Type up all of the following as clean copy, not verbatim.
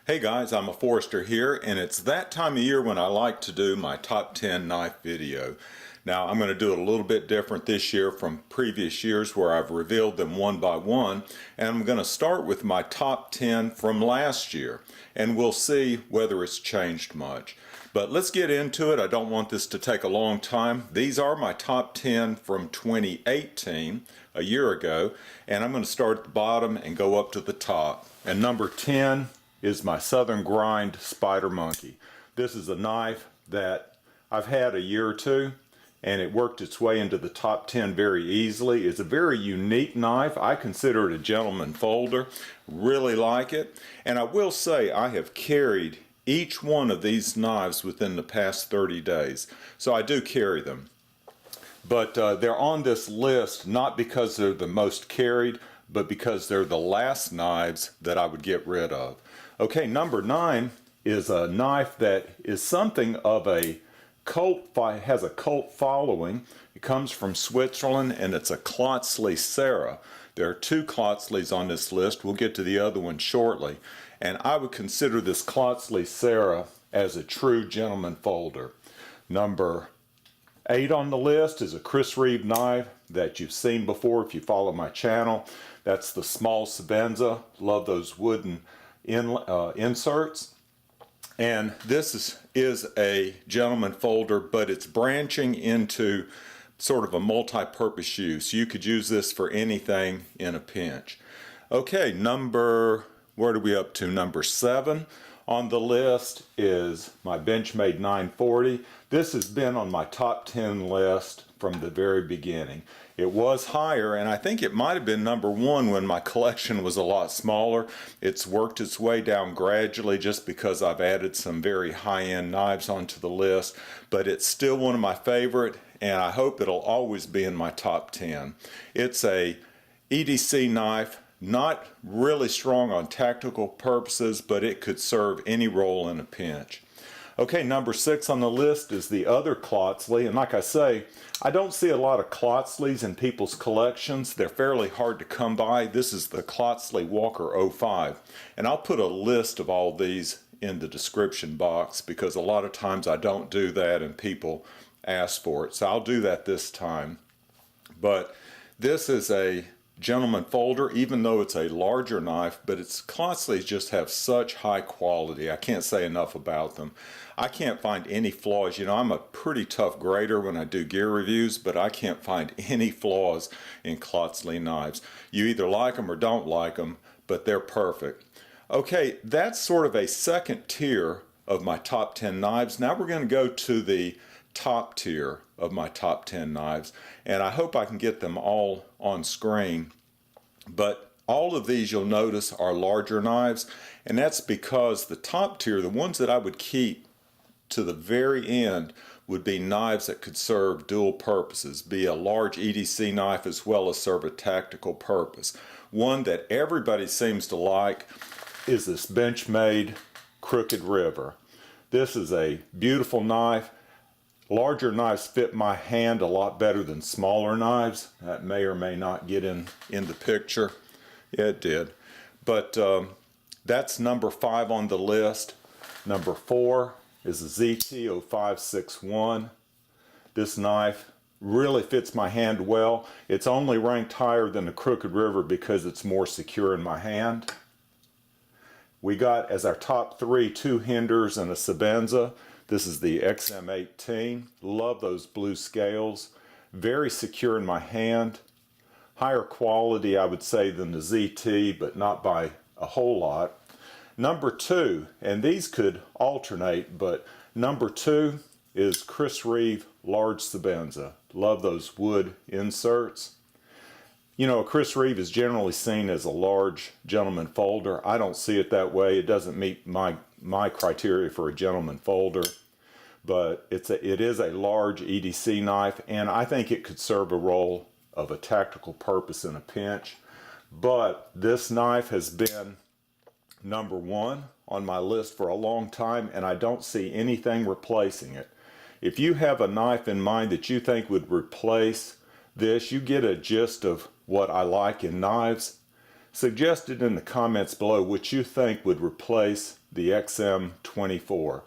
Hey guys, I'm a Forester here, and it's that time of year when I like to do my top 10 knife video. Now I'm going to do it a little bit different this year from previous years where I've revealed them one by one, and I'm going to start with my top 10 from last year, and we'll see whether it's changed much. But let's get into it. I don't want this to take a long time. These are my top 10 from 2018, a year ago, and I'm going to start at the bottom and go up to the top. And number 10 is my Southern Grind Spider Monkey. This is a knife that I've had a year or two, and it worked its way into the top 10 very easily. It's a very unique knife. I consider it a gentleman folder. Really like it. And I will say I have carried each one of these knives within the past 30 days. So I do carry them. But they're on this list not because they're the most carried, but because they're the last knives that I would get rid of. Okay, number 9 is a knife that is something of a cult, has a cult following. It comes from Switzerland, and it's a Klotzli Sarra. There are two Klotzlis on this list. We'll get to the other one shortly. And I would consider this Klotzli Sarra as a true gentleman folder. Number 8 on the list is a Reeve knife that you've seen before if you follow my channel. That's the small Sebenza. Love those wooden inserts. And this is a gentleman folder, but it's branching into sort of a multi-purpose use. You could use this for anything in a pinch. Okay, where are we up to? Number 7 on the list is my Benchmade 940. This has been on my top 10 list from the very beginning. It was higher, and I think it might have been number 1 when my collection was a lot smaller. It's worked its way down gradually just because I've added some very high-end knives onto the list, but it's still one of my favorite, and I hope it'll always be in my top 10. It's a EDC knife, not really strong on tactical purposes, but it could serve any role in a pinch. Okay, number 6 on the list is the other Klotzli, and like I say, I don't see a lot of Klotzlis in people's collections. They're fairly hard to come by. This is the Klotzli Walker 05, and I'll put a list of all these in the description box because a lot of times I don't do that and people ask for it, so I'll do that this time. But this is a gentleman folder, even though it's a larger knife, but its Klotzlis just have such high quality. I can't say enough about them. I can't find any flaws. You know, I'm a pretty tough grader when I do gear reviews, but I can't find any flaws in Klotzli knives. You either like them or don't like them, but they're perfect. Okay, that's sort of a second tier of my top 10 knives. Now we're going to go to the top tier of my top 10 knives, and I hope I can get them all on screen. But all of these, you'll notice, are larger knives, and that's because the top tier, the ones that I would keep to the very end, would be knives that could serve dual purposes, be a large EDC knife as well as serve a tactical purpose. One that everybody seems to like is this Benchmade Crooked River. This is a beautiful knife. Larger knives fit my hand a lot better than smaller knives. That may or may not get in the picture. Yeah, it did. But that's number 5 on the list. Number 4 is the ZT0561. This knife really fits my hand well. It's only ranked higher than the Crooked River because it's more secure in my hand. We got as our top 3 2 Hinderers and a Sebenza. This is the XM18. Love those blue scales. Very secure in my hand. Higher quality, I would say, than the ZT, but not by a whole lot. Number 2, and these could alternate, but number 2 is Reeve large Sebenza. Love those wood inserts. You know, a Reeve is generally seen as a large gentleman folder. I don't see it that way. It doesn't meet my criteria for a gentleman folder, but it is a large EDC knife, and I think it could serve a role of a tactical purpose in a pinch. But this knife has been number 1 on my list for a long time, and I don't see anything replacing it. If you have a knife in mind that you think would replace this, you get a gist of what I like in knives. Suggest it in the comments below which you think would replace the XM24.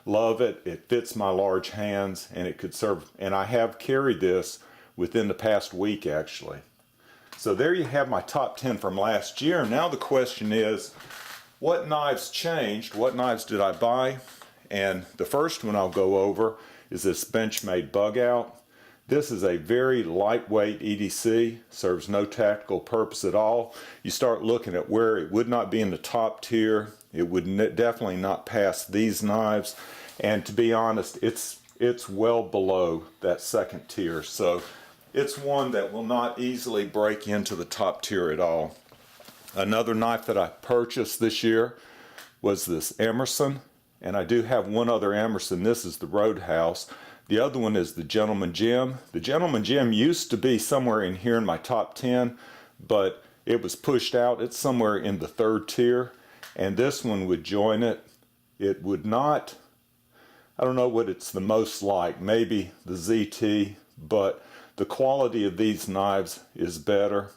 Love it. It fits my large hands, and it could serve, and I have carried this within the past week actually. So there you have my top 10 from last year. Now the question is, what knives changed? What knives did I buy? And the first one I'll go over is this Benchmade bug out. This is a very lightweight EDC, serves no tactical purpose at all. You start looking at where it would not be in the top tier. It would definitely not pass these knives. And to be honest, it's well below that second tier. So it's one that will not easily break into the top tier at all. Another knife that I purchased this year was this Emerson. And I do have one other Emerson. This is the Roadhouse. The other one is the Gentleman Jim. The Gentleman Jim used to be somewhere in here in my top 10, but it was pushed out. It's somewhere in the third tier, and this one would join it. It would not, I don't know what it's the most like, maybe the ZT, but the quality of these knives is better.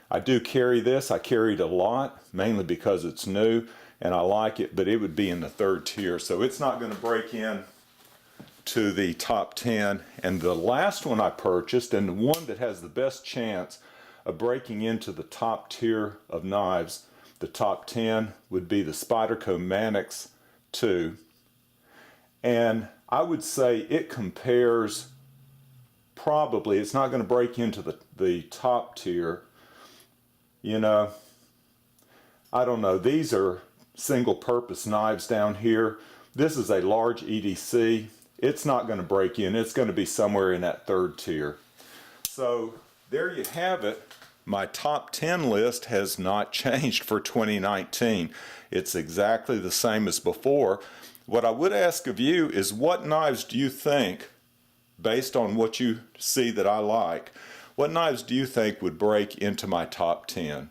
I do carry this. I carry it a lot, mainly because it's new, and I like it, but it would be in the third tier, so it's not going to break in to the top 10. And the last one I purchased, and the one that has the best chance of breaking into the top tier of knives, the top 10, would be the Spyderco Mannix 2. And I would say it compares, probably, it's not going to break into the top tier. You know, I don't know, these are single purpose knives down here. This is a large EDC. It's not going to break in. It's going to be somewhere in that third tier. So there you have it. My top 10 list has not changed for 2019. It's exactly the same as before. What I would ask of you is, what knives do you think, based on what you see that I like, what knives do you think would break into my top 10?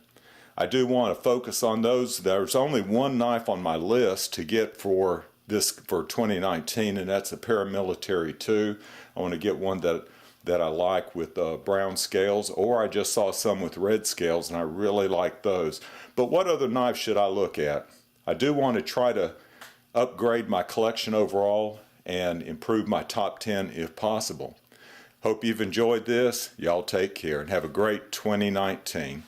I do want to focus on those. There's only one knife on my list to get for 2019, and that's a Paramilitary 2. I want to get one that I like with brown scales, or I just saw some with red scales and I really like those. But what other knives should I look at? I do want to try to upgrade my collection overall and improve my top 10 if possible. Hope you've enjoyed this. Y'all take care and have a great 2019.